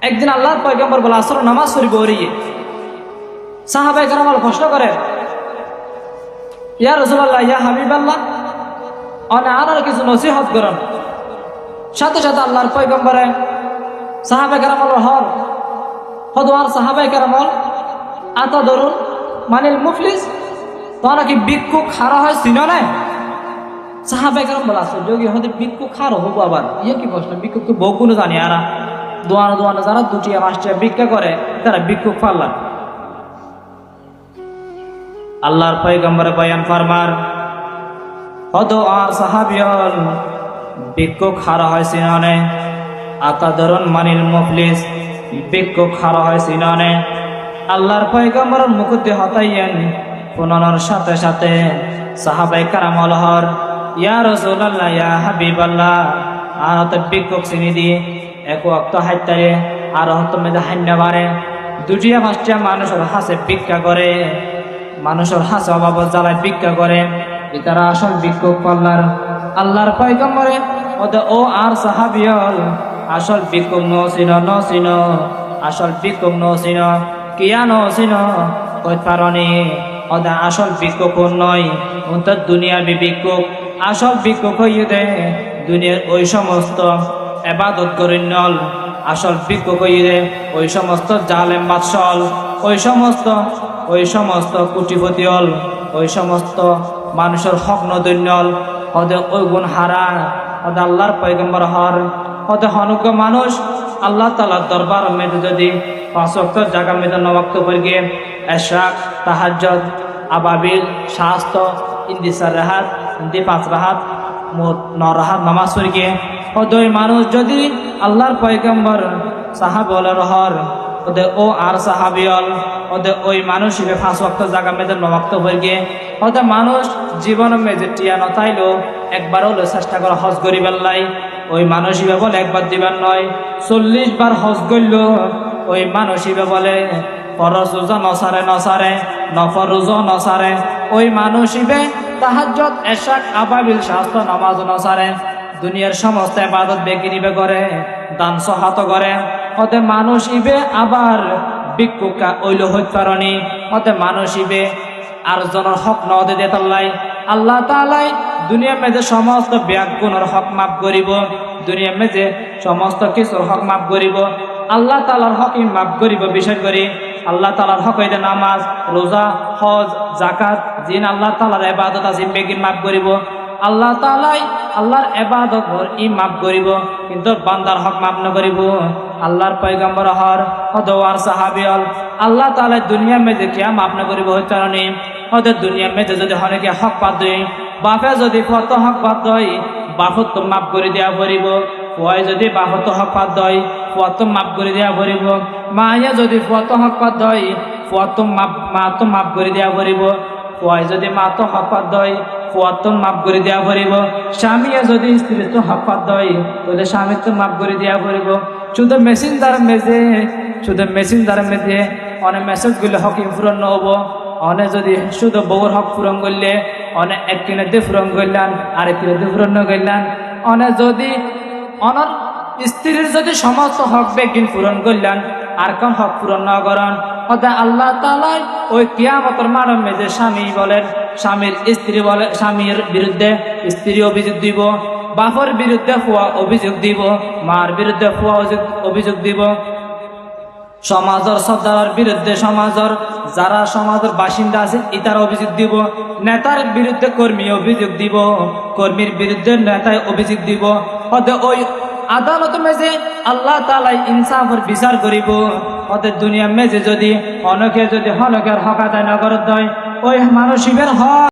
একদিন আল্লাহর পয়গম্বর বলে আসর নামাজ পড়িব ওরিয়ে সাহাবায়ে কেরাম প্রশ্ন করেন, ইয়া রাসূলুল্লাহ, ইয়া হাবিবাল্লাহ, আর কিছু নসিহত করেন। সাথে সাথে আল্লাহর পয়গম্বরে সাহাবায়ে কেরাম হল হদওয়ার সাহাবায়ে কেরাম আতা ধরুন মানিল মুফলিস, তোমরা কি ভিক্ষুক খারা হয় চিনো না? সাহাবায়ে কেরাম বলে আসো যোগী হতে ভিক্ষুক খারো হবো, আবার ইয়ে কি প্রশ্ন, ভিক্ষুক তো বহু কোনো জানি, আর দোয়ানো দোয়ানো যারা দুটিয়া মাসটিয়া ভিক্ষা করে তারা ভিক্ষুক পারলাম। আল্লাহর পয়গম্বরে বয়ান ফরমার, হদওয়ার সাহাবিয়ল ভিক্ষুক খারা হয় চিননে, আতা ধরুন মানিল মুফলিস, ভিক্ষুক খারা হয় চিননে। আল্লাহর পয়গম্বরের মুখতে হতাইয়েন পুনর সাথে সাথে সাহাবায়ে কেরাম হর, ইয়া রাসূলুল্লাহ, ইয়া হাবিবাল্লাহ, আর তো ভিক্ষুক চিনি দিয়ে এক ওয়াক্ত হাইতারে আর হত মেজা হান্না বারে দুটিয়া পাঁচটিয়া মানুষের হাসে ভিক্ষা করে, মানুষের হাসে অভাব জ্বালায় ভিক্ষা করে, এটারা আসল ভিক্ষুক পাল্লার। আল্লাহর পয়গম্বরে ওদের ও আর সাহাবিয়ল আসল ভিক্ষুক নসিন নসিন, আসল ভিক্ষুক নসিন কিয়া নসিন কইতে পারনি, ওদের আসল ভিক্ষুক নয়, ওদের দুনিয়াবি ভিক্ষুক। আসল ভিক্ষুক হইয়ে দে দুনিয়ার ওই সমস্ত এবাদত করিনল, আসল ভিক্ষুক হইয়ে দে ওই সমস্ত জালেম বাদশাল, ওই সমস্ত কোটিপতি হল, ওই সমস্ত মানুষের হক নদৈন্যল, ওদের ওই গুণ হারা, ওদের আল্লাহর পয়গম্বর হর, ওদের হনুজ্ঞ মানুষ আল্লাহ তাআলার দরবার মেয়েদের যদি 5 ওয়াক্ত জায়গা মেয়েদের 9 ওয়াক্ত করে গিয়ে এশরাক, তাহাজ্জুদ, আবাবিল, শাস্ত, ইন্দি 4 রাহাত, ইন্দি 5 রাহাত, মোট 9 রাহাত নামাজ পড়ে গিয়ে ওদের মানুষ যদি আল্লাহর পয়গম্বর সাহাবাওয়ালার হর, ওদের ও আর সাহাবিয়ল ওদের ওই মানুষ 5 ওয়াক্ত জায়গা মেয়েদের 9 ওয়াক্ত হয়ে গিয়ে ওদের মানুষ জীবন মেজে টিয়া নতাইলো একবার হলো চেষ্টা করে হজ করিবার লাই, ওই মানুষ বলে একবার দিবার নয় 40 বার হজ করল, ওই মানুষ বলে ফরজ রোজা নসারে নফর রোজা নসারে, ওই মানুষ তাহাজ্জুদ, এশরাক, আবাবিল, শাস্ত, নামাজ নসারে, দুনিয়ার সমস্ত ইবাদত বেগিনিবে করে, দান সহাত করে, ওদের মানুষ আবার ভিক্ষুকা ওইল হইতে পারনি, ওদের মানুষ আর জনের হক নদে দেতাল্লাই। আল্লাহ তাআলাই দুনিয়া মেজে সমস্ত ব্যাগুণের হক মাফ করিব, দুনিয়া মেজে সমস্ত কিছুর হক মাফ করিব, আল্লাহ তাআলার হকই মাফ করিব। বিশেষ করে আল্লাহ তাআলার হক হইতে নামাজ, রোজা, হজ, যাকাত, জিন আল্লাহ তাআলার ইবাদত আছে বেগিন মাফ করিব। আল্লাহ তাআলাই আল্লাহর ইবাদত ই মাফ করিব, কিন্তু বান্দার হক মাফ না করিব। আল্লাহর পয়গম্বর হর হদওয়ার সাহাবিয়ল আল্লাহ তাআলা দুনিয়া মেজে কিয়া মাফ না করিব হইতে পারেনি, ওদের দুনিয়া মেজে যদি হনেকে হক পাত দেয়, বাপে যদি কত হক পাত দেয় বাপত তো মাফ করে দেওয়া পড়িব, ফুয়াই যদি বাপত হক পাত দেয় ফুয়া তো মাফ করে দেওয়া পড়িব, মাইয়া যদি ফুয়া তো হক পাত দেয় ফুয়া তো মা তো মাফ করে দেওয়া পড়িব, ফুয়াই যদি মা তো হক পাত দেয় ফুয়া তো মাফ করে দেওয়া পড়িব, স্বামীয়ে যদি স্ত্রী তো হক পাত দেয় তাহলে স্বামী তো মাফ করে দেওয়া পড়িব। শুধু মেশিন দ্বারা মেজে অনেক মেসেজগুলো হক পূরণ নহব, অনেক যদি শুধু বউর হক পূরণ করলে অনেক একদিনে দিয়ে পূরণ করলেন, আরেকদিনে দিয়ে পূরণ করলেন, অনেক যদি অনর স্ত্রীর যদি সমস্ত হক বেগিন পূরণ করলেন আর কোন হক পূরণ না করেন, ওদের আল্লাহ তাআলা ওই কিয়ামতের মাঠে মেজে স্বামী বলেন স্বামীর স্ত্রী বলে স্বামীর বিরুদ্ধে স্ত্রী অভিযোগ দিব, বাপর বিরুদ্ধে ফুয়া অভিযোগ দিব, মার বিরুদ্ধে ফুয়া অভিযোগ দিব, সমাজের সর্দারের বিরুদ্ধে সমাজের যারা সমাজের বাসিন্দা আছে ইতার অভিযোগ দিব, নেতার বিরুদ্ধে কর্মী অভিযোগ দিব, কর্মীর বিরুদ্ধে নেতায় অভিযোগ দিব। ওই আদালত মেজে আল্লাহ তাআলা ইনসাফের বিচার করিব। ওদের দুনিয়া মেজে যদি অনেকে যদি হনকের হক আদায় না করে দেয় ওই মানুষের হক